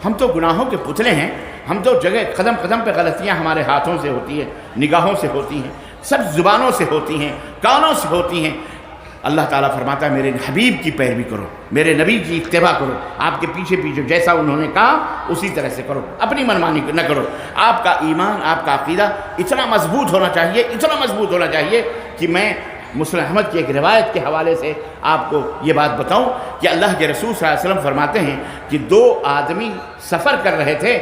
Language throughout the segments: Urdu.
ہم تو گناہوں کے پتلے ہیں، ہم تو جگہ قدم قدم پہ غلطیاں ہمارے ہاتھوں سے ہوتی ہیں، نگاہوں سے ہوتی ہیں، سب زبانوں سے ہوتی ہیں، کانوں سے ہوتی ہیں۔ اللہ تعالیٰ فرماتا ہے میرے حبیب کی پیروی کرو، میرے نبی کی اتباع کرو، آپ کے پیچھے پیچھے جیسا انہوں نے کہا اسی طرح سے کرو، اپنی منمانی نہ کرو۔ آپ کا ایمان، آپ کا عقیدہ اتنا مضبوط ہونا چاہیے، اتنا مضبوط ہونا چاہیے کہ میں مسلم احمد کی ایک روایت کے حوالے سے آپ کو یہ بات بتاؤں کہ اللہ کے رسول صلی اللہ علیہ وسلم فرماتے ہیں کہ 2 آدمی سفر کر رہے تھے،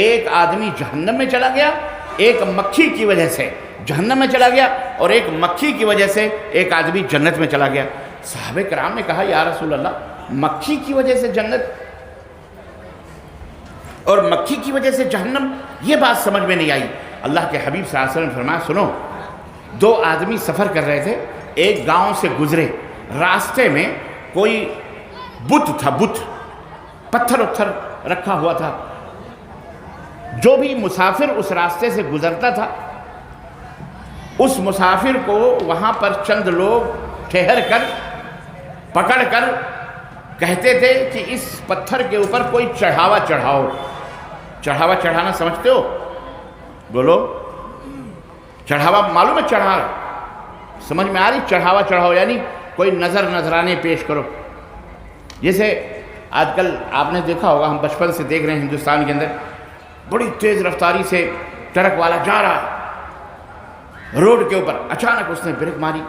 ایک آدمی جہنم میں چلا گیا، ایک مکھی کی وجہ سے جہنم میں چلا گیا، اور ایک مکھی کی وجہ سے ایک آدمی جنت میں چلا گیا۔ صحابہ کرام نے کہا یا رسول اللہ، مکھی کی وجہ سے جنت اور مکھی کی وجہ سے جہنم، یہ بات سمجھ میں نہیں آئی۔ اللہ کے حبیب صلی اللہ علیہ وسلم نے فرمایا سنو، 2 آدمی سفر کر رہے تھے، ایک گاؤں سے گزرے، راستے میں کوئی بت تھا، بت پتھر اتھر رکھا ہوا تھا، جو بھی مسافر اس راستے سے گزرتا تھا اس مسافر کو وہاں پر چند لوگ ٹھہر کر پکڑ کر کہتے تھے کہ اس پتھر کے اوپر کوئی چڑھاوا چڑھاؤ۔ چڑھاوا چڑھانا سمجھتے ہو؟ بولو، چڑھاوا معلوم ہے؟ چڑھا سمجھ میں آ رہی؟ چڑھاوا چڑھاؤ یعنی کوئی نذرانے پیش کرو۔ جیسے آج کل آپ نے دیکھا ہوگا، ہم بچپن سے دیکھ رہے ہیں ہندوستان کے اندر بڑی تیز رفتاری سے ٹرک والا جا رہا ہے روڈ کے اوپر، اچانک اس نے بریک ماری،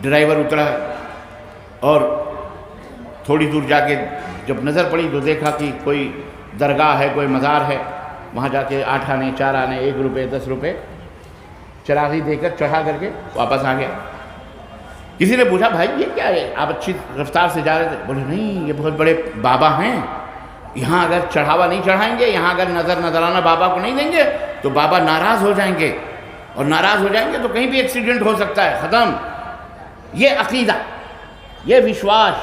ڈرائیور اترا اور تھوڑی دور جا کے جب نظر پڑی تو دیکھا کہ کوئی درگاہ ہے، کوئی مزار ہے، وہاں جا کے 8 آنے 4 آنے 1 روپے 10 روپے چراغی دے کر چڑھا کر کے واپس آ گیا۔ کسی نے پوچھا بھائی یہ کیا ہے، آپ اچھی رفتار سے جا رہے تھے؟ بولے نہیں، یہ بہت بڑے بابا ہیں، یہاں اگر چڑھاوا نہیں چڑھائیں گے، یہاں اگر نذرانہ بابا کو نہیں دیں گے تو بابا ناراض ہو جائیں گے، اور ناراض ہو جائیں گے تو کہیں بھی ایکسیڈنٹ ہو سکتا ہے، ختم۔ یہ عقیدہ، یہ وشواس،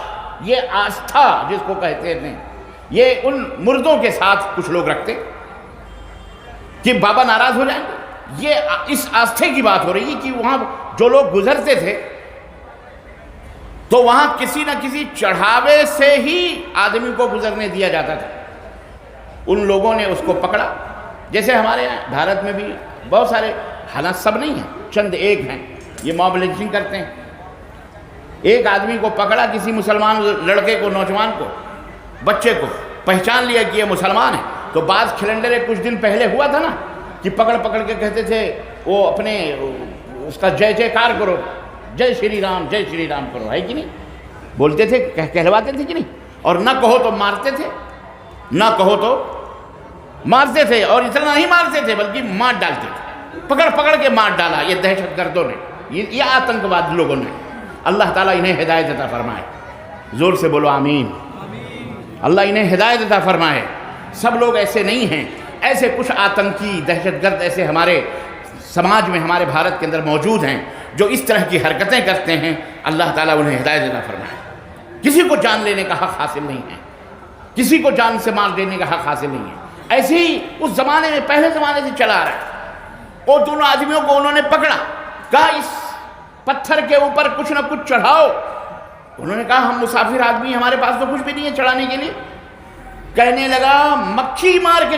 یہ آستھا جس کو کہتے ہیں، یہ ان مردوں کے ساتھ کچھ لوگ رکھتے کہ بابا ناراض ہو جائیں گے۔ یہ اس آستھے کی بات ہو رہی ہے کہ وہاں جو لوگ گزرتے تھے تو وہاں کسی نہ کسی چڑھاوے سے ہی آدمی کو گزرنے دیا جاتا تھا۔ ان لوگوں نے اس کو پکڑا، جیسے ہمارے یہاں بھارت میں بھی بہت سارے، حالات سب نہیں ہیں، چند ایک ہیں، یہ موب لنچنگ کرتے ہیں۔ ایک آدمی کو پکڑا، کسی مسلمان لڑکے کو، نوجوان کو، بچے کو پہچان لیا کہ یہ مسلمان ہے، تو بعض کھلنڈرے کچھ دن پہلے ہوا تھا نا کہ پکڑ پکڑ کے کہتے تھے وہ اپنے اس کا جے جے کار کرو، جے شری رام کرو، ہے کہ نہیں؟ بولتے تھے، کہلواتے تھے کہ نہیں؟ اور نہ کہو تو مارتے تھے، نہ کہو تو مارتے تھے، اور اتنا نہیں مارتے تھے بلکہ مار ڈالتے تھے، پکڑ پکڑ کے مار ڈالا یہ دہشت گردوں نے، یہ آتنکواد لوگوں نے۔ اللہ تعالیٰ انہیں ہدایت عطا فرمائے، زور سے بولو آمین۔ اللہ انہیں ہدایت عطا فرمائے۔ سب لوگ ایسے نہیں ہیں، ایسے کچھ آتنکی دہشت گرد ایسے ہمارے سماج میں، ہمارے بھارت کے اندر موجود ہیں جو اس طرح کی حرکتیں کرتے ہیں۔ اللہ تعالیٰ انہیں ہدایت عطا فرمائے۔ کسی کو جان لینے کا حق حاصل نہیں ہے، کسی کو جان سے مار دینے کا حق حاصل نہیں ہے۔ ایسے ہی اس زمانے میں، پہلے زمانے سے چلا آ رہا ہے۔ اور دونوں آدمیوں کو انہوں نے پکڑا، کہا اس پتھر کے اوپر کچھ نہ کچھ چڑھاؤ۔ انہوں نے کہا ہم مسافر آدمی، ہمارے پاس تو کچھ بھی نہیں ہے چڑھانے کے لیے۔ کہنے لگا مکھی مار کے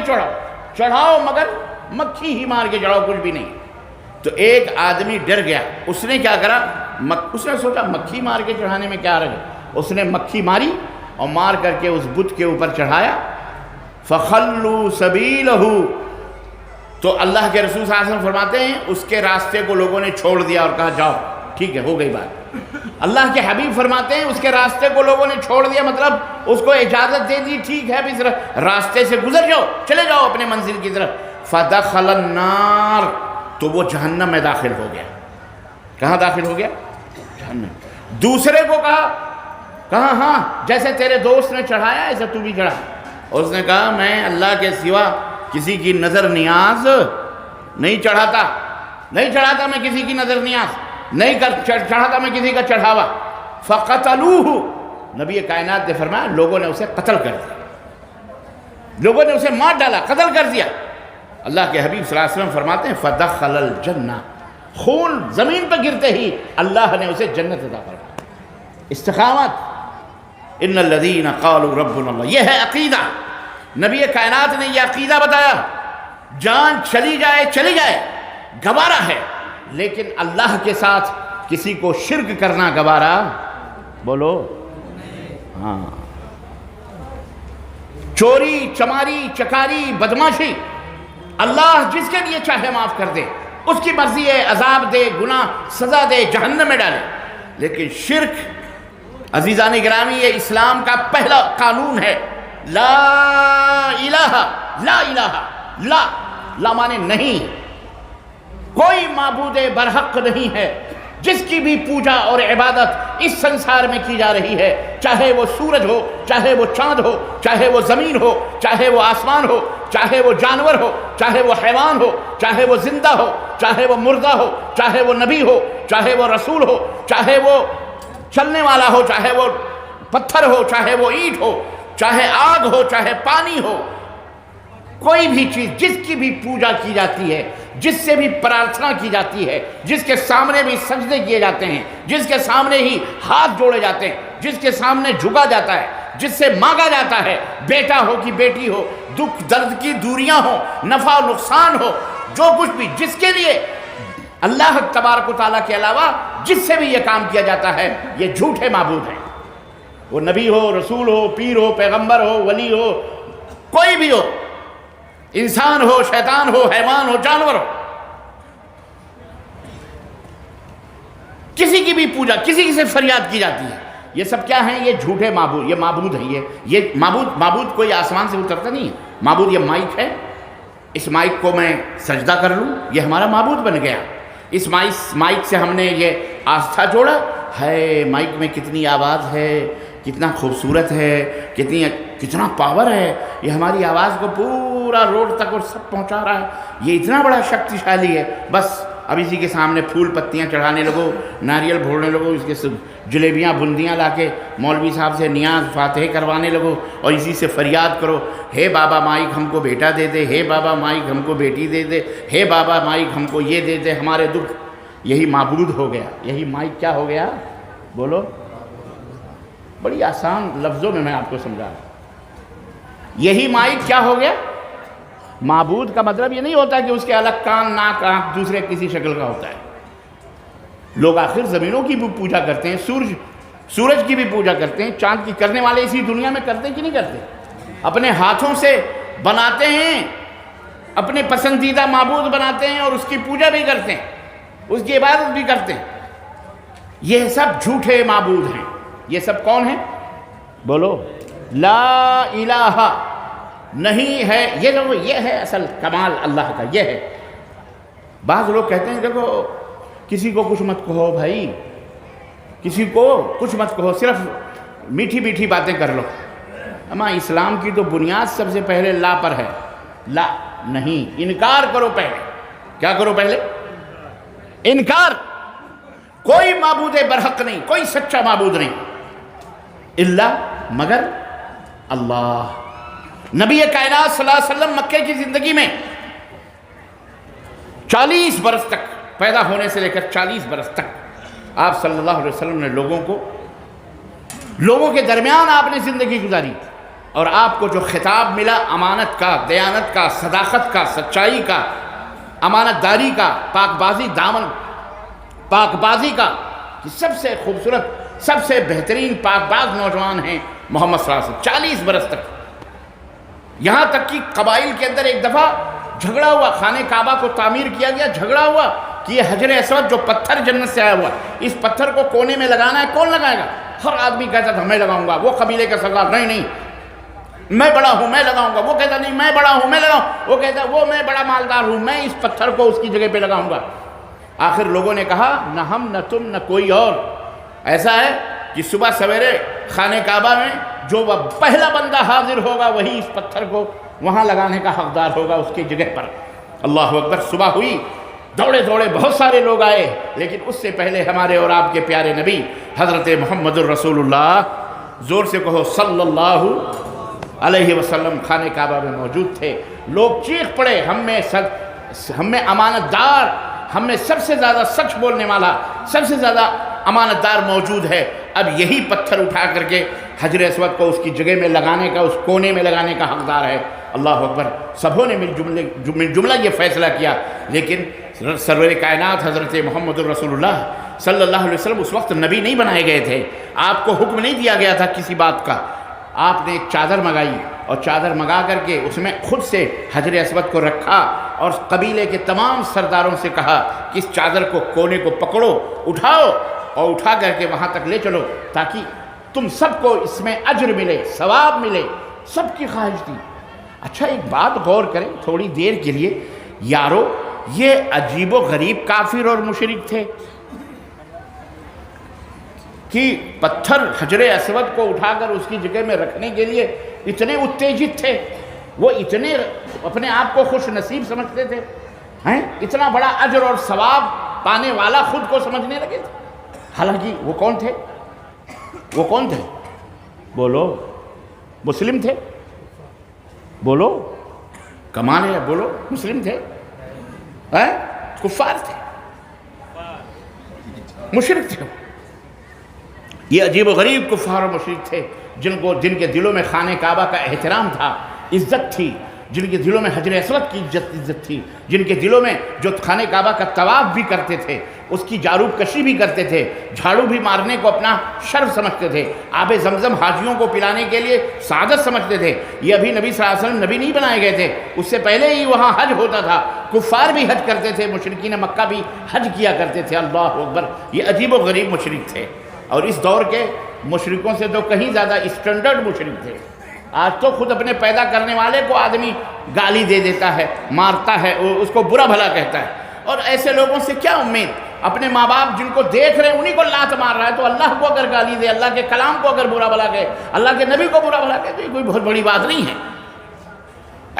چڑھاؤ، مگر مکھی ہی مار کے چڑھاؤ، کچھ بھی نہیں۔ تو ایک آدمی ڈر گیا، اس نے کیا کرا، اس نے سوچا مکھی مار کے چڑھانے میں کیا رہے، اس نے مکھی ماری اور مار کر کے اس بت کے اوپر چڑھایا۔ فخلوا سبیلہ، تو اللہ کے رسول صلی اللہ علیہ وسلم فرماتے ہیں اس کے راستے کو لوگوں نے چھوڑ دیا اور کہا جاؤ، ٹھیک ہے، ہو گئی بات۔ اللہ کے حبیب فرماتے ہیں اس کے راستے کو لوگوں نے چھوڑ دیا، مطلب اس کو اجازت دے دی، ٹھیک ہے اب اس راستے سے گزر جاؤ، چلے جاؤ اپنے منزل کی طرف۔ فدخل النار، تو وہ جہنم میں داخل ہو گیا۔ کہاں داخل ہو گیا؟ جہنم۔ دوسرے کو کہا ہاں جیسے تیرے دوست نے چڑھایا ایسے تو بھی چڑھا۔ اور اس نے کہا میں اللہ کے سوا کسی کی نظر نیاز نہیں چڑھاتا میں کسی کی نظر نیاز نہیں چڑھاتا میں کسی کا چڑھاوا۔ فقتلوہ، نبی کائنات نے فرمایا لوگوں نے اسے قتل کر دیا، لوگوں نے اسے مار ڈالا، قتل کر دیا۔ اللہ کے حبیب صلی اللہ علیہ وسلم فرماتے ہیں فدخل الجنہ، خون زمین پر گرتے ہی اللہ نے اسے جنت عطا فرمایا۔ استقامت، ان الذین قالوا ربنا اللہ، یہ ہے عقیدہ، نبی کائنات نے یہ عقیدہ بتایا، جان چلی جائے گوارا ہے، لیکن اللہ کے ساتھ کسی کو شرک کرنا گوارا، بولو ہاں، چوری چماری چکاری بدماشی اللہ جس کے لیے چاہے معاف کر دے، اس کی مرضی ہے، عذاب دے، گناہ سزا دے، جہنم میں ڈالے، لیکن شرک عزیزان گرامی یہ اسلام کا پہلا قانون ہے، لا الہ لا الہ لا مانے نہیں، کوئی معبود برحق نہیں ہے جس کی بھی پوجا اور عبادت اس سنسار میں کی جا رہی ہے، چاہے وہ سورج ہو، چاہے وہ چاند ہو، چاہے وہ زمین ہو، چاہے وہ آسمان ہو، چاہے وہ جانور ہو، چاہے وہ حیوان ہو، چاہے وہ زندہ ہو، چاہے وہ مردہ ہو، چاہے وہ نبی ہو، چاہے وہ رسول ہو، چاہے وہ چلنے والا ہو، چاہے وہ پتھر ہو، چاہے وہ اینٹ ہو، چاہے آگ ہو، چاہے پانی ہو، کوئی بھی چیز جس کی بھی پوجا کی جاتی ہے، جس سے بھی پرارتھنا کی جاتی ہے، جس کے سامنے بھی سجدے کیے جاتے ہیں، جس کے سامنے ہی ہاتھ جوڑے جاتے ہیں، جس کے سامنے جھکا جاتا ہے، جس سے مانگا جاتا ہے، بیٹا ہو کہ بیٹی ہو، دکھ درد کی دوریاں ہو، نفع و نقصان ہو، جو کچھ بھی جس کے لیے اللہ تبارک و تعالیٰ کے علاوہ جس سے بھی یہ کام کیا جاتا ہے، یہ جھوٹے معبود ہیں، وہ نبی ہو، رسول ہو، پیر ہو، پیغمبر ہو، ولی ہو، کوئی بھی ہو، انسان ہو، شیطان ہو، حیوان ہو، جانور ہو، کسی کی بھی پوجا، کسی سے فریاد کی جاتی ہے، یہ سب کیا ہیں؟ یہ جھوٹے معبود، یہ معبود ہیں، یہ معبود کوئی آسمان سے اترتا نہیں ہے، معبود یہ مائک ہے، اس مائک کو میں سجدہ کر لوں، یہ ہمارا معبود بن گیا، اس مائک سے ہم نے یہ آستھا جوڑا ہے، مائک میں کتنی آواز ہے، کتنا خوبصورت ہے، کتنا پاور ہے، یہ ہماری آواز کو پورا روڈ تک اور سب پہنچا رہا ہے، یہ اتنا بڑا شکتیشالی ہے، بس اب اسی کے سامنے پھول پتیاں چڑھانے لگو، ناریل پھوڑنے لگو، اس کے جلیبیاں بندیاں لا کے مولوی صاحب سے نیاز فاتح کروانے لگو، اور اسی سے فریاد کرو، ہے بابا مائک ہم کو بیٹا دے دے، ہے بابا مائک ہم کو بیٹی دے دے، ہے بابا مائک ہم کو یہ دے دے، ہمارے دکھ، یہی معبود ہو گیا، یہی مائک کیا ہو گیا؟ بولو، بڑی آسان لفظوں میں آپ کو سمجھا رہا ہوں، یہی مائک کیا ہو گیا؟ معبود کا مطلب یہ نہیں ہوتا کہ اس کے الگ کان ناک آنکھ دوسرے کسی شکل کا ہوتا ہے، لوگ آخر زمینوں کی بھی پوجا کرتے ہیں، سورج کی بھی پوجا کرتے ہیں، چاند کی، کرنے والے اسی دنیا میں کرتے کہ نہیں کرتے؟ اپنے ہاتھوں سے بناتے ہیں، اپنے پسندیدہ معبود بناتے ہیں اور اس کی پوجا بھی کرتے ہیں، اس کی عبادت بھی کرتے ہیں، یہ سب جھوٹے معبود ہیں، یہ سب کون ہیں؟ بولو، لا الہ نہیں ہے، یہ ہے اصل کمال اللہ کا، یہ ہے۔ بعض لوگ کہتے ہیں دیکھو کسی کو کچھ مت کہو بھائی، کسی کو کچھ مت کہو، صرف میٹھی میٹھی باتیں کر لو، اما اسلام کی تو بنیاد سب سے پہلے لا پر ہے، لا نہیں، انکار کرو پہلے، کیا کرو پہلے؟ انکار، کوئی معبود برحق نہیں، کوئی سچا معبود نہیں، الا مگر اللہ۔ نبی کائنات صلی اللہ علیہ وسلم مکے کی زندگی میں 40 برس تک، پیدا ہونے سے لے کر 40 برس تک آپ صلی اللہ علیہ وسلم نے لوگوں کے درمیان آپ نے زندگی گزاری، اور آپ کو جو خطاب ملا امانت کا، دیانت کا، صداقت کا، سچائی کا، امانت داری کا، پاک بازی کا، سب سے خوبصورت، سب سے بہترین پاک باز نوجوان ہیں محمد صلی اللہ علیہ وسلم، 40 برس تک، یہاں تک کہ قبائل کے اندر ایک دفعہ جھگڑا ہوا، خانہ کعبہ کو تعمیر کیا گیا، جھگڑا ہوا کہ یہ حجر اسود جو پتھر جنت سے آیا ہوا، اس پتھر کو کونے میں لگانا ہے، کون لگائے گا؟ ہر آدمی کہتا تھا میں لگاؤں گا، وہ قبیلے کا سردار نہیں میں بڑا ہوں میں لگاؤں گا، وہ کہتا نہیں میں بڑا ہوں میں لگاؤں، وہ کہتا وہ میں بڑا مالدار ہوں میں اس پتھر کو اس کی جگہ پہ لگاؤں گا۔ آخر لوگوں نے کہا نہ ہم نہ تم نہ کوئی اور، ایسا ہے کہ صبح سویرے خانہ کعبہ میں جو پہلا بندہ حاضر ہوگا وہی اس پتھر کو وہاں لگانے کا حقدار ہوگا اس کی جگہ پر۔ اللہ اکبر، صبح ہوئی، دوڑے بہت سارے لوگ آئے، لیکن اس سے پہلے ہمارے اور آپ کے پیارے نبی حضرت محمد الرسول اللہ، زور سے کہو صلی اللہ علیہ وسلم، خانہ کعبہ میں موجود تھے۔ لوگ چیخ پڑے ہم میں امانت دار، ہم میں سب سے زیادہ سچ بولنے والا، سب سے زیادہ امانت دار موجود ہے، اب یہی پتھر اٹھا کر کے حجر اسود کو اس کی جگہ میں لگانے کا، اس کونے میں لگانے کا حقدار ہے۔ اللہ اکبر، سبوں نے مل جملہ یہ فیصلہ کیا، لیکن سرور کائنات حضرت محمد الرسول اللہ صلی اللہ علیہ وسلم اس وقت نبی نہیں بنائے گئے تھے، آپ کو حکم نہیں دیا گیا تھا کسی بات کا۔ آپ نے ایک چادر منگائی اور چادر منگا کر کے اس میں خود سے حجر اسود کو رکھا اور قبیلے کے تمام سرداروں سے کہا کہ اس چادر کو کونے کو پکڑو، اٹھاؤ اور اٹھا کر کے وہاں تک لے چلو تاکہ تم سب کو اس میں اجر ملے، ثواب ملے۔ سب کی خواہش تھی۔ اچھا ایک بات غور کریں تھوڑی دیر کے لیے یارو، یہ عجیب و غریب کافر اور مشرک تھے کہ پتھر حجر اسود کو اٹھا کر اس کی جگہ میں رکھنے کے لیے اتنے اتےجت تھے، وہ اتنے اپنے آپ کو خوش نصیب سمجھتے تھے، اتنا بڑا اجر اور ثواب پانے والا خود کو سمجھنے لگے تھے۔ حالانکہ وہ کون تھے؟ وہ کون تھے؟ بولو، مسلم تھے؟ بولو، کمال ہے، بولو، مسلم تھے؟ کفار تھے، مشرک تھے۔ یہ عجیب و غریب کفار و مشرک تھے جن کے دلوں میں خانہ کعبہ کا احترام تھا، عزت تھی، جن کے دلوں میں حجر اسود کی عزت تھی، جن کے دلوں میں جو خانہ کعبہ کا طواف بھی کرتے تھے، اس کی جاروب کشی بھی کرتے تھے، جھاڑو بھی مارنے کو اپنا شرف سمجھتے تھے، آب زمزم حاجیوں کو پلانے کے لیے سعادت سمجھتے تھے۔ یہ ابھی نبی صلی اللہ علیہ وسلم نبی نہیں بنائے گئے تھے، اس سے پہلے ہی وہاں حج ہوتا تھا، کفار بھی حج کرتے تھے، مشرکین مکہ بھی حج کیا کرتے تھے۔ اللہ اکبر، یہ عجیب و غریب مشرک تھے، اور اس دور کے مشرکوں سے تو کہیں زیادہ اسٹینڈرڈ مشرک تھے۔ آج تو خود اپنے پیدا کرنے والے کو آدمی گالی دے دیتا ہے، مارتا ہے، اس کو برا بھلا کہتا ہے، اور ایسے لوگوں سے کیا امید؟ اپنے ماں باپ جن کو دیکھ رہے ہیں انہی کو لات مار رہا ہے، تو اللہ کو اگر گالی دے، اللہ کے کلام کو اگر برا بھلا کہے، اللہ کے نبی کو برا بھلا کہے، تو یہ کوئی بہت بڑی بات نہیں ہے۔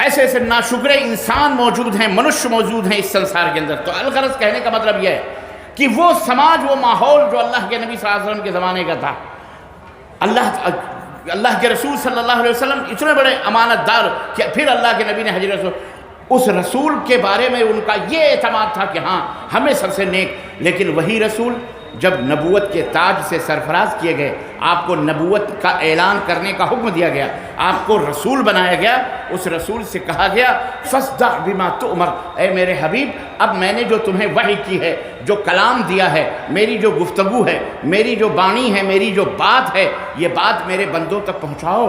ایسے ایسے ناشکر انسان موجود ہیں، منش موجود ہیں اس سنسار کے اندر۔ تو الغرض کہنے کا مطلب یہ ہے کہ وہ سماج، وہ ماحول جو اللہ کے نبی صلی اللہ علیہ وسلم کے زمانے کا تھا، اللہ کے رسول صلی اللہ علیہ وسلم اتنے بڑے امانت دار کہ پھر اللہ کے نبی نے حجر اسود، اس رسول کے بارے میں ان کا یہ اعتماد تھا کہ ہاں ہمیں سب سے نیک۔ لیکن وہی رسول جب نبوت کے تاج سے سرفراز کیے گئے، آپ کو نبوت کا اعلان کرنے کا حکم دیا گیا، آپ کو رسول بنایا گیا، اس رسول سے کہا گیا فاصدع بما تؤمر، اے میرے حبیب اب میں نے جو تمہیں وحی کی ہے، جو کلام دیا ہے، میری جو گفتگو ہے، میری جو بانی ہے، میری جو بات ہے، یہ بات میرے بندوں تک پہنچاؤ۔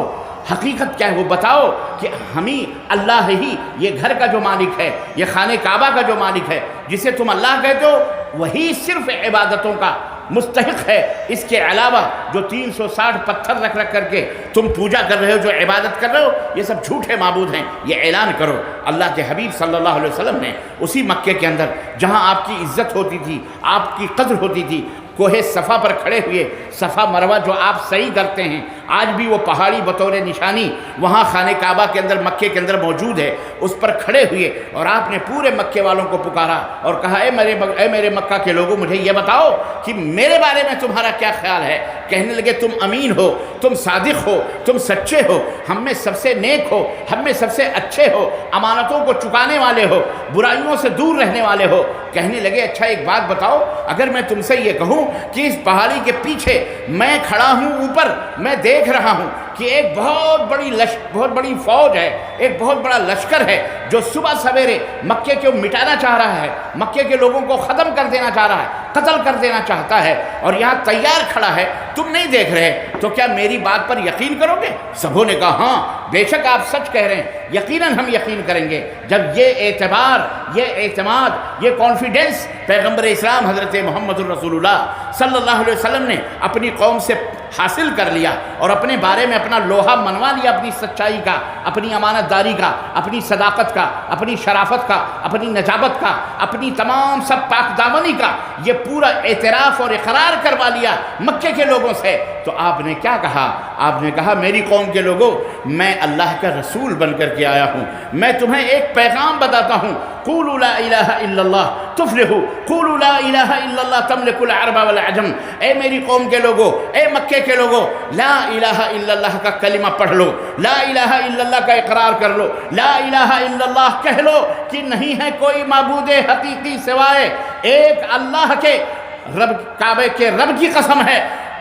حقیقت کیا ہے وہ بتاؤ کہ ہمیں اللہ ہی یہ گھر کا جو مالک ہے، یہ خانہ کعبہ کا جو مالک ہے، جسے تم اللہ کہتے ہو، وہی صرف عبادتوں کا مستحق ہے۔ اس کے علاوہ جو 360 پتھر رکھ کر کے تم پوجا کر رہے ہو، جو عبادت کر رہے ہو، یہ سب جھوٹے معبود ہیں، یہ اعلان کرو۔ اللہ کے حبیب صلی اللہ علیہ وسلم نے اسی مکے کے اندر جہاں آپ کی عزت ہوتی تھی، آپ کی قدر ہوتی تھی، کوہ صفا پر کھڑے ہوئے، صفا مروہ جو آپ صحیح کرتے ہیں، آج بھی وہ پہاڑی بطور نشانی وہاں خانہ کعبہ کے اندر مکے کے اندر موجود ہے، اس پر کھڑے ہوئے اور آپ نے پورے مکے والوں کو پکارا اور کہا اے میرے مکہ کے لوگوں، مجھے یہ بتاؤ کہ میرے بارے میں تمہارا کیا خیال ہے؟ کہنے لگے تم امین ہو، تم صادق ہو، تم سچے ہو، ہم میں سب سے نیک ہو، ہم میں سب سے اچھے ہو، امانتوں کو چکانے والے ہو، برائیوں سے دور رہنے والے ہو۔ کہنے لگے اچھا ایک بات بتاؤ، اگر میں تم سے یہ کہوں کہ اس پہاڑی کے پیچھے میں کھڑا ہوں، اوپر میں دیکھ رہا ہوں کہ ایک بہت بڑی فوج ہے، ایک بہت بڑا لشکر ہے جو صبح سویرے مکے کو مٹانا چاہ رہا ہے، مکے کے لوگوں کو ختم کر دینا چاہ رہا ہے، قتل کر دینا چاہتا ہے، اور یہاں تیار کھڑا ہے، تم نہیں دیکھ رہے، تو کیا میری بات پر یقین کرو گے؟ سبوں نے کہا ہاں بے شک آپ سچ کہہ رہے ہیں، یقیناً ہم یقین کریں گے۔ جب یہ اعتبار، یہ اعتماد، یہ کانفیڈنس پیغمبر اسلام حضرت محمد الرسول اللہ صلی اللہ علیہ وسلم نے اپنی قوم سے حاصل کر لیا اور اپنے بارے میں اپنا لوہا منوا لیا، اپنی سچائی کا، اپنی امانت داری کا، اپنی صداقت کا، اپنی شرافت کا، اپنی نجابت کا، اپنی تمام سب پاک دامنی کا، یہ پورا اعتراف اور اقرار کروا لیا مکے کے لوگوں سے، تو آپ نے کیا کہا؟ آپ نے کہا میری قوم کے لوگوں، میں اللہ کا رسول بن کر کے آیا ہوں، میں تمہیں ایک پیغام بتاتا ہوں، قولوا لا الہ الا اللہ تفلحوا، قولوا لا الہ الا اللہ تملک العرب والعجم۔ اے میری قوم کے لوگوں، اے مکے کے لوگوں، لا الہ الا اللہ کا کلمہ پڑھ لو، لا الہ الا اللہ کا اقرار کر لو، لا الہ الا اللہ کہہ لو کہ نہیں ہے کوئی معبود حقیقی سوائے ایک اللہ کے، رب، کعبے کے رب کی قسم ہے،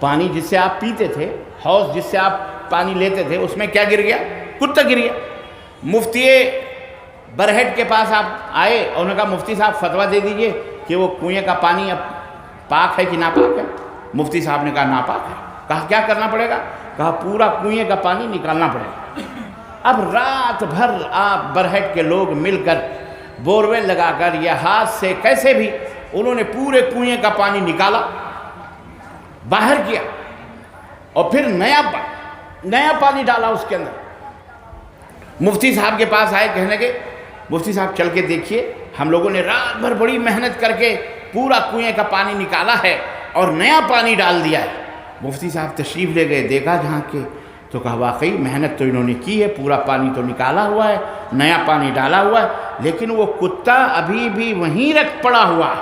پانی جس سے آپ پیتے تھے، حوض جس سے آپ پانی لیتے تھے، اس میں کیا گر گیا؟ کتا گر گیا۔ مفتی برہٹ کے پاس آپ آئے اور انہوں نے کہا مفتی صاحب فتویٰ دے دیجئے کہ وہ کنویں کا پانی اب پاک ہے کہ ناپاک ہے؟ مفتی صاحب نے کہا ناپاک ہے۔ کہا کیا کرنا پڑے گا؟ کہا پورا کنویں کا پانی نکالنا پڑے گا۔ اب رات بھر آپ برہٹ کے لوگ مل کر بورویل لگا کر یا ہاتھ سے کیسے بھی انہوں نے پورے کنویں کا پانی نکالا، باہر کیا، اور پھر نیا پانی ڈالا اس کے اندر۔ مفتی صاحب کے پاس آئے، کہنے لگے مفتی صاحب چل کے دیکھیے، ہم لوگوں نے رات بھر بڑی محنت کر کے پورا کنویں کا پانی نکالا ہے اور نیا پانی ڈال دیا ہے۔ مفتی صاحب تشریف لے گئے، دیکھا جہاں کے تو کہا واقعی محنت تو انہوں نے کی ہے، پورا پانی تو نکالا ہوا ہے، نیا پانی ڈالا ہوا ہے، لیکن وہ کتا ابھی بھی وہیں رکھ پڑا ہوا ہے،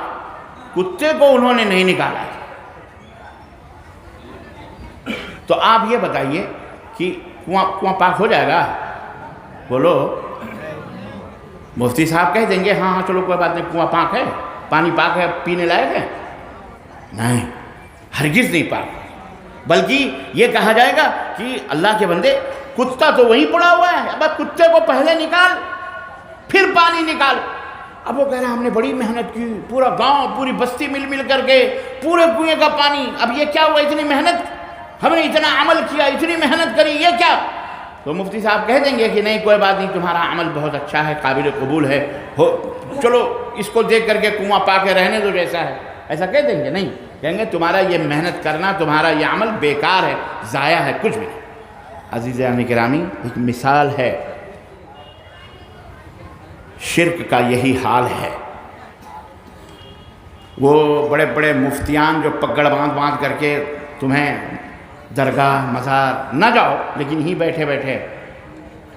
کتے کو انہوں نے نہیں نکالا ہے۔ تو آپ یہ بتائیے کہ کنواں پاک ہو جائے گا؟ بولو۔ مفتی صاحب کہہ دیں گے ہاں ہاں چلو کوئی بات نہیں، کنواں پاک ہے، پانی پاک ہے، پینے لائق ہے؟ نہیں، ہرگز نہیں پاک۔ بلکہ یہ کہا جائے گا کہ اللہ کے بندے کتا تو وہیں پڑا ہوا ہے، اب کتے کو پہلے نکال پھر پانی نکال۔ اب وہ کہہ رہے ہیں ہم نے بڑی محنت کی، پورا گاؤں پوری بستی مل کر کے پورے کنویں کا پانی، اب یہ کیا ہوا؟ اتنی محنت، ہم نے اتنا عمل کیا، اتنی محنت کری، یہ کیا؟ تو مفتی صاحب کہہ دیں گے کہ نہیں کوئی بات نہیں، تمہارا عمل بہت اچھا ہے، قابل قبول ہے، چلو اس کو دیکھ کر کے کنواں پا کے رہنے دو جیسا ہے، ایسا کہہ دیں گے؟ نہیں، کہیں گے تمہارا یہ محنت کرنا، تمہارا یہ عمل بیکار ہے، ضائع ہے، کچھ بھی نہیں۔ عزیزان گرامی، ایک مثال ہے، شرک کا یہی حال ہے۔ وہ بڑے بڑے مفتیان جو پگڑ باندھ کر کے تمہیں درگاہ مزار نہ جاؤ، لیکن ہی بیٹھے بیٹھے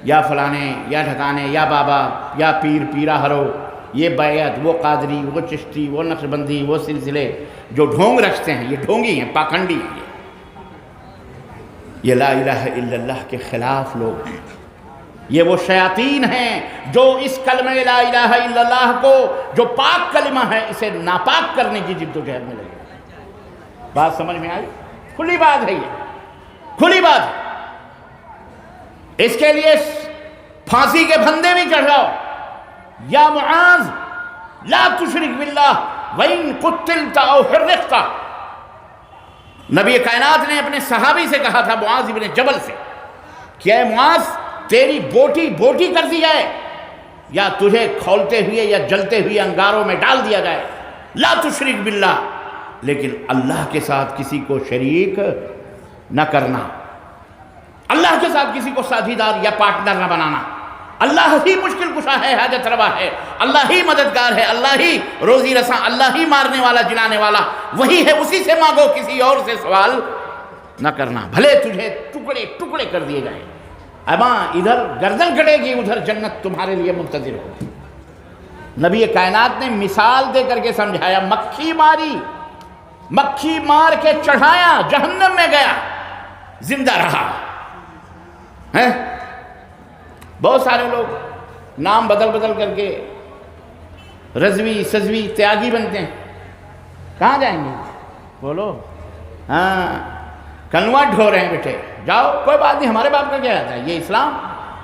یا فلانے یا ڈھکانے یا بابا یا پیر پیرا ہرو، یہ بیعت، وہ قادری، وہ چشتی، وہ نقشبندی، وہ سلسلے جو ڈھونگ رکھتے ہیں، یہ ڈھونگی ہیں، پاکھنڈی ہیں، یہ لا الہ الا اللہ کے خلاف لوگ ہیں۔ یہ وہ شیاطین ہیں جو اس کلمہ لا الہ الا اللہ کو، جو پاک کلمہ ہے، اسے ناپاک کرنے کی جد و جہد میں لگے۔ بات سمجھ میں آئی؟ کھلی بات ہے، یہ کھلی بات ہے۔ اس کے لیے پھانسی کے پھندے بھی چڑھ جاؤ، یا معاذ لا تشرک باللہ وَإِن قُتِّلْتَ أَوْ حُرِّقْتَ۔ نبی کائنات نے اپنے صحابی سے کہا تھا، معاذ بن جبل سے، کہ اے معاذ تیری بوٹی کر دی جائے، یا تجھے کھولتے ہوئے یا جلتے ہوئے انگاروں میں ڈال دیا جائے، لا تشرک باللہ، لیکن اللہ کے ساتھ کسی کو شریک نہ کرنا، اللہ کے ساتھ کسی کو ساتھی دار یا پارٹنر نہ بنانا۔ اللہ ہی مشکل کشا ہے، حاجت روا ہے، اللہ ہی مددگار ہے، اللہ ہی روزی رساں، اللہ ہی مارنے والا جلانے والا وہی ہے، اسی سے مانگو، کسی اور سے سوال نہ کرنا، بھلے تجھے ٹکڑے ٹکڑے کر دیے جائیں، اباں ادھر گردن کٹے گی، ادھر جنت تمہارے لیے منتظر ہوگی۔ نبی کائنات نے مثال دے کر کے سمجھایا، مکھی مار کے چڑھایا، جہنم میں گیا، زندہ رہا ہے۔ بہت سارے لوگ نام بدل کر کے رضوی سزوی تیاگی بنتے ہیں، کہاں جائیں گے؟ بولو۔ ہاں، کنورٹ ہو رہے ہیں بیٹے، جاؤ، کوئی بات نہیں، ہمارے باپ کا کیا آتا ہے، یہ اسلام،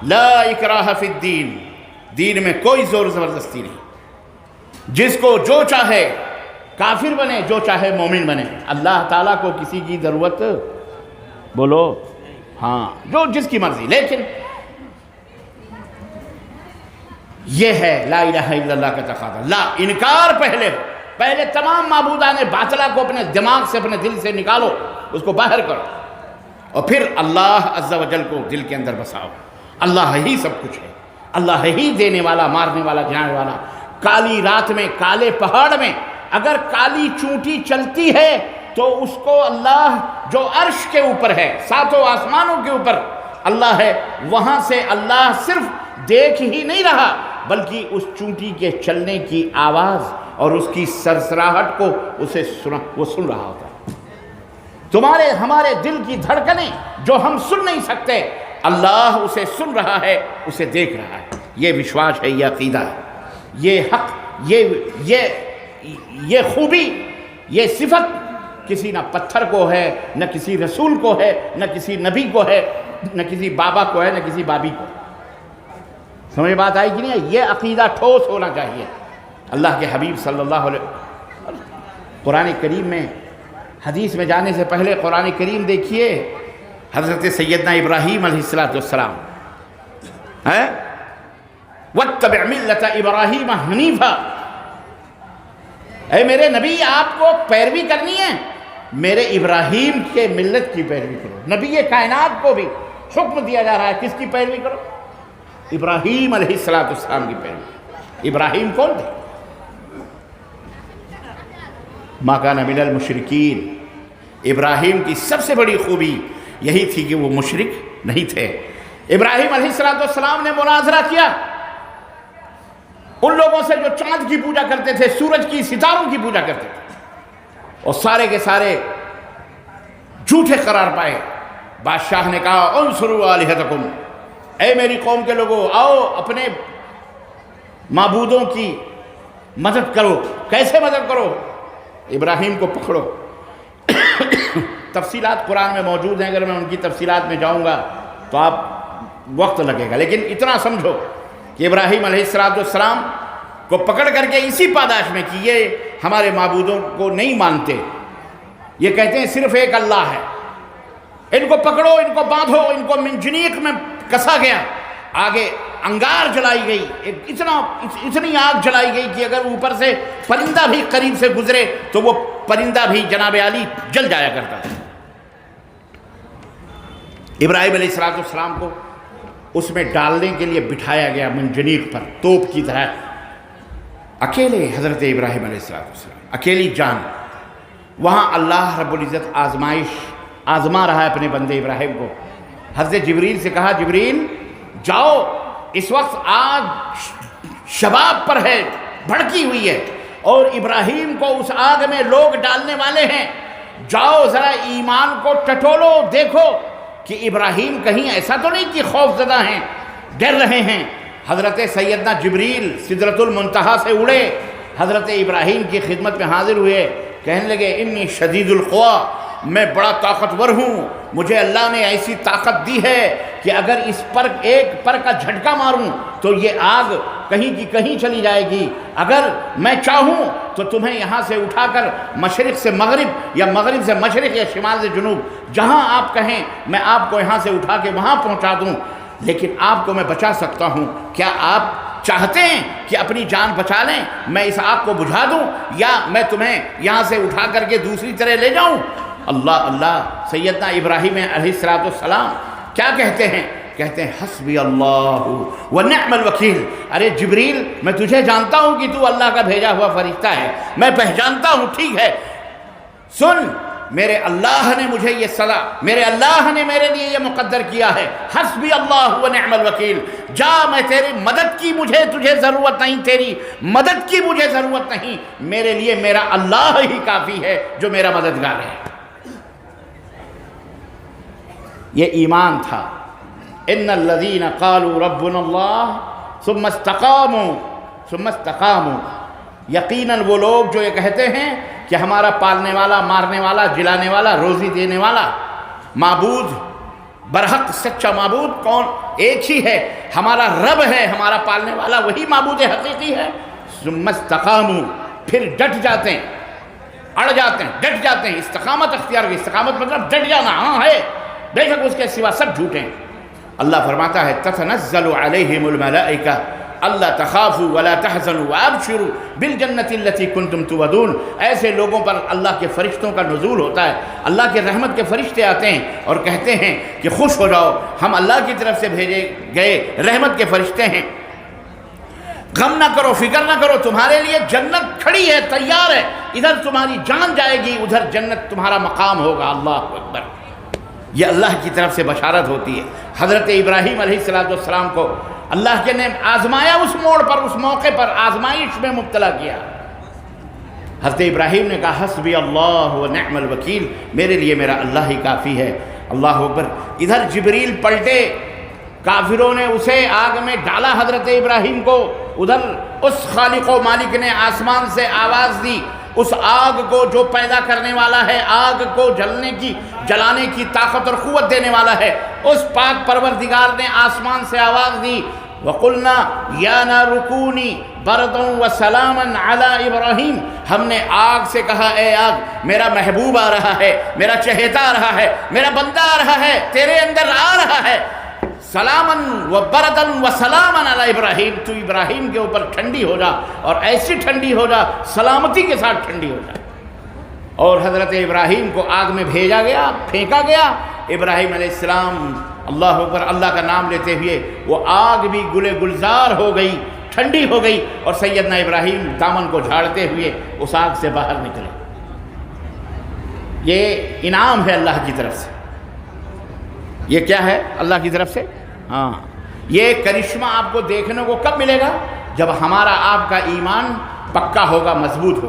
لا اکراہ فی الدین، دین میں کوئی زور زبردستی نہیں، جس کو جو چاہے کافر بنے، جو چاہے مومن بنے، اللہ تعالیٰ کو کسی کی ضرورت، بولو ہاں، جو جس کی مرضی، لیکن یہ ہے لا الہ الا اللہ کا تقاضا، لا انکار پہلے ہو، پہلے تمام معبودان باطلہ کو اپنے دماغ سے، اپنے دل سے نکالو، اس کو باہر کرو، اور پھر اللہ عز و جل کو دل کے اندر بساؤ۔ اللہ ہی سب کچھ ہے، اللہ ہی دینے والا، مارنے والا، جانے والا۔ کالی رات میں، کالے پہاڑ میں اگر کالی چونٹی چلتی ہے تو اس کو اللہ جو عرش کے اوپر ہے، ساتوں آسمانوں کے اوپر اللہ ہے، وہاں سے اللہ صرف دیکھ ہی نہیں رہا، بلکہ اس چونٹی کے چلنے کی آواز اور اس کی سرسراہٹ کو وہ سن رہا ہوتا ہے۔ تمہارے ہمارے دل کی دھڑکنیں جو ہم سن نہیں سکتے، اللہ اسے سن رہا ہے، اسے دیکھ رہا ہے۔ یہ وشواس ہے، یہ عقیدہ ہے، یہ حق، یہ خوبی، یہ صفت کسی نہ پتھر کو ہے، نہ کسی رسول کو ہے، نہ کسی نبی کو ہے، نہ کسی بابا کو ہے، نہ کسی بابی کو۔ سمجھ بات آئی کہ نہیں؟ یہ عقیدہ ٹھوس ہونا چاہیے۔ اللہ کے حبیب صلی اللہ علیہ وسلم قرآن کریم میں، حدیث میں جانے سے پہلے قرآن کریم دیکھیے، حضرت سیدنا ابراہیم علیہ السلام ہے وَاتَّبِعْ مِلَّةَ إِبْرَاهِيمَ حَنِيفًا، اے میرے نبی آپ کو پیروی کرنی ہے، میرے ابراہیم کے ملت کی پیروی کرو۔ نبی کائنات کو بھی حکم دیا جا رہا ہے کس کی پیروی کرو؟ ابراہیم علیہ السلام کی پیروی۔ ابراہیم کون تھے؟ ما کان من المشرکین۔ ابراہیم کی سب سے بڑی خوبی یہی تھی کہ وہ مشرک نہیں تھے۔ ابراہیم علیہ السلام نے مناظرہ کیا ان لوگوں سے جو چاند کی پوجا کرتے تھے، سورج کی، ستاروں کی پوجا کرتے تھے، اور سارے کے سارے جھوٹے قرار پائے۔ بادشاہ نے کہا انصروا آلہتکم، اے میری قوم کے لوگوں آؤ اپنے معبودوں کی مدد کرو۔ کیسے مدد کرو؟ ابراہیم کو پکڑو۔ تفصیلات قرآن میں موجود ہیں، اگر میں ان کی تفصیلات میں جاؤں گا تو آپ وقت لگے گا، لیکن اتنا سمجھو کہ ابراہیم علیہ السلام کو پکڑ کر کے اسی پاداش میں کہ یہ ہمارے معبودوں کو نہیں مانتے، یہ کہتے ہیں صرف ایک اللہ ہے، ان کو پکڑو، ان کو باندھو، ان کو منجنیق میں کسا گیا، آگے انگار جلائی گئی، اتنی آگ جلائی گئی کہ اگر اوپر سے پرندہ بھی قریب سے گزرے تو وہ پرندہ بھی جناب علی جل جایا کرتا تھا۔ ابراہیم علیہ السلام کو اس میں ڈالنے کے لیے بٹھایا گیا منجنیق پر، توپ کی طرح، اکیلے حضرت ابراہیم علیہ السلام، اکیلی جان۔ وہاں اللہ رب العزت آزما رہا ہے اپنے بندے ابراہیم کو۔ حضرت جبریل سے کہا جبریل جاؤ، اس وقت آگ شباب پر ہے، بھڑکی ہوئی ہے، اور ابراہیم کو اس آگ میں لوگ ڈالنے والے ہیں، جاؤ ذرا ایمان کو ٹٹولو، دیکھو کہ ابراہیم کہیں ایسا تو نہیں کہ خوف زدہ ہیں، ڈر رہے ہیں۔ حضرت سیدنا جبریل سدرۃ المنتہا سے اڑے، حضرت ابراہیم کی خدمت میں حاضر ہوئے، کہنے لگے انی شدید القوا، میں بڑا طاقتور ہوں، مجھے اللہ نے ایسی طاقت دی ہے کہ اگر اس پر ایک پر کا جھٹکا ماروں تو یہ آگ کہیں کی کہیں چلی جائے گی، اگر میں چاہوں تو تمہیں یہاں سے اٹھا کر مشرق سے مغرب یا مغرب سے مشرق یا شمال سے جنوب جہاں آپ کہیں میں آپ کو یہاں سے اٹھا کے وہاں پہنچا دوں، لیکن آپ کو میں بچا سکتا ہوں۔ کیا آپ چاہتے ہیں کہ اپنی جان بچا لیں، میں اس آگ کو بجھا دوں، یا میں تمہیں یہاں سے اٹھا کر کے دوسری طرح لے جاؤں؟ اللہ اللہ، سیدنا ابراہیم علیہ السلام کیا کہتے ہیں؟ کہتے ہیں حسبی اللہ ونعم الوکیل۔ ارے جبریل میں تجھے جانتا ہوں کہ تو اللہ کا بھیجا ہوا فرشتہ ہے، میں پہچانتا ہوں، ٹھیک ہے، سن، میرے اللہ نے مجھے یہ سزا، میرے اللہ نے میرے لیے یہ مقدر کیا ہے، حسبی اللہ ونعم الوکیل، جا، میں تیری مدد کی مجھے تجھے ضرورت نہیں، تیری مدد کی مجھے ضرورت نہیں، میرے لیے میرا اللہ ہی کافی ہے جو میرا مددگار ہے۔ یہ ایمان تھا۔ ان الذین قالوا ربنا اللہ ثم استقاموا، یقیناً وہ لوگ جو یہ کہتے ہیں کہ ہمارا پالنے والا، مارنے والا، جلانے والا، روزی دینے والا معبود، برحق سچا معبود کون؟ ایک ہی ہے، ہمارا رب ہے، ہمارا پالنے والا وہی معبود حقیقی ہے۔ ثم استقاموا، پھر ڈٹ جاتے ہیں، اڑ جاتے ہیں، ڈٹ جاتے ہیں، استقامت اختیار کی۔ استقامت مطلب ڈٹ جانا، ہاں ہے، بے شک اس کے سوا سب جھوٹے ہیں۔ اللہ فرماتا ہے تتنزل علیہم الملائکہ اللہ تخافوا ولا تحزنوا وابشروا بالجنۃ التي كنتم توعدون۔ ایسے لوگوں پر اللہ کے فرشتوں کا نزول ہوتا ہے، اللہ کے رحمت کے فرشتے آتے ہیں اور کہتے ہیں کہ خوش ہو جاؤ، ہم اللہ کی طرف سے بھیجے گئے رحمت کے فرشتے ہیں، غم نہ کرو، فکر نہ کرو، تمہارے لیے جنت کھڑی ہے، تیار ہے، ادھر تمہاری جان جائے گی، ادھر جنت تمہارا مقام ہوگا۔ اللہ اکبر، یہ اللہ کی طرف سے بشارت ہوتی ہے۔ حضرت ابراہیم علیہ السلام کو اللہ کے نے آزمایا، اس موڑ پر، اس موقع پر آزمائش میں مبتلا کیا۔ حضرت ابراہیم نے کہا حسبی اللہ ونعم الوکیل، میرے لیے میرا اللہ ہی کافی ہے۔ اللہ اکبر۔ ادھر جبریل پلٹے، کافروں نے اسے آگ میں ڈالا حضرت ابراہیم کو، ادھر اس خالق و مالک نے آسمان سے آواز دی اس آگ کو جو پیدا کرنے والا ہے، آگ کو جلانے کی طاقت اور قوت دینے والا ہے، اس پاک پروردگار نے آسمان سے آواز دی، وَقُلْنَا يَا نَارُ كُونِي بَرْدًا وَسَلَامًا عَلَىٰ إِبْرَاهِيمَ، ہم نے آگ سے کہا اے آگ میرا محبوب آ رہا ہے، میرا چہیتا آ رہا ہے، میرا بندہ آ رہا ہے، تیرے اندر آ رہا ہے، سلاماً وبرداً وسلاماً علی ابراہیم، تو ابراہیم کے اوپر ٹھنڈی ہو جا، اور ایسی ٹھنڈی ہو جا سلامتی کے ساتھ ٹھنڈی ہو جا۔ اور حضرت ابراہیم کو آگ میں بھیجا گیا، پھینکا گیا۔ ابراہیم علیہ السلام اللہ اکبر اللہ کا نام لیتے ہوئے وہ آگ بھی گلے گلزار ہو گئی، ٹھنڈی ہو گئی، اور سیدنا ابراہیم دامن کو جھاڑتے ہوئے اس آگ سے باہر نکلے۔ یہ انعام ہے اللہ کی طرف سے، یہ کیا ہے اللہ کی طرف سے؟ ہاں، یہ کرشمہ آپ کو دیکھنے کو کب ملے گا؟ جب ہمارا آپ کا ایمان پکا ہوگا، مضبوط ہوگا۔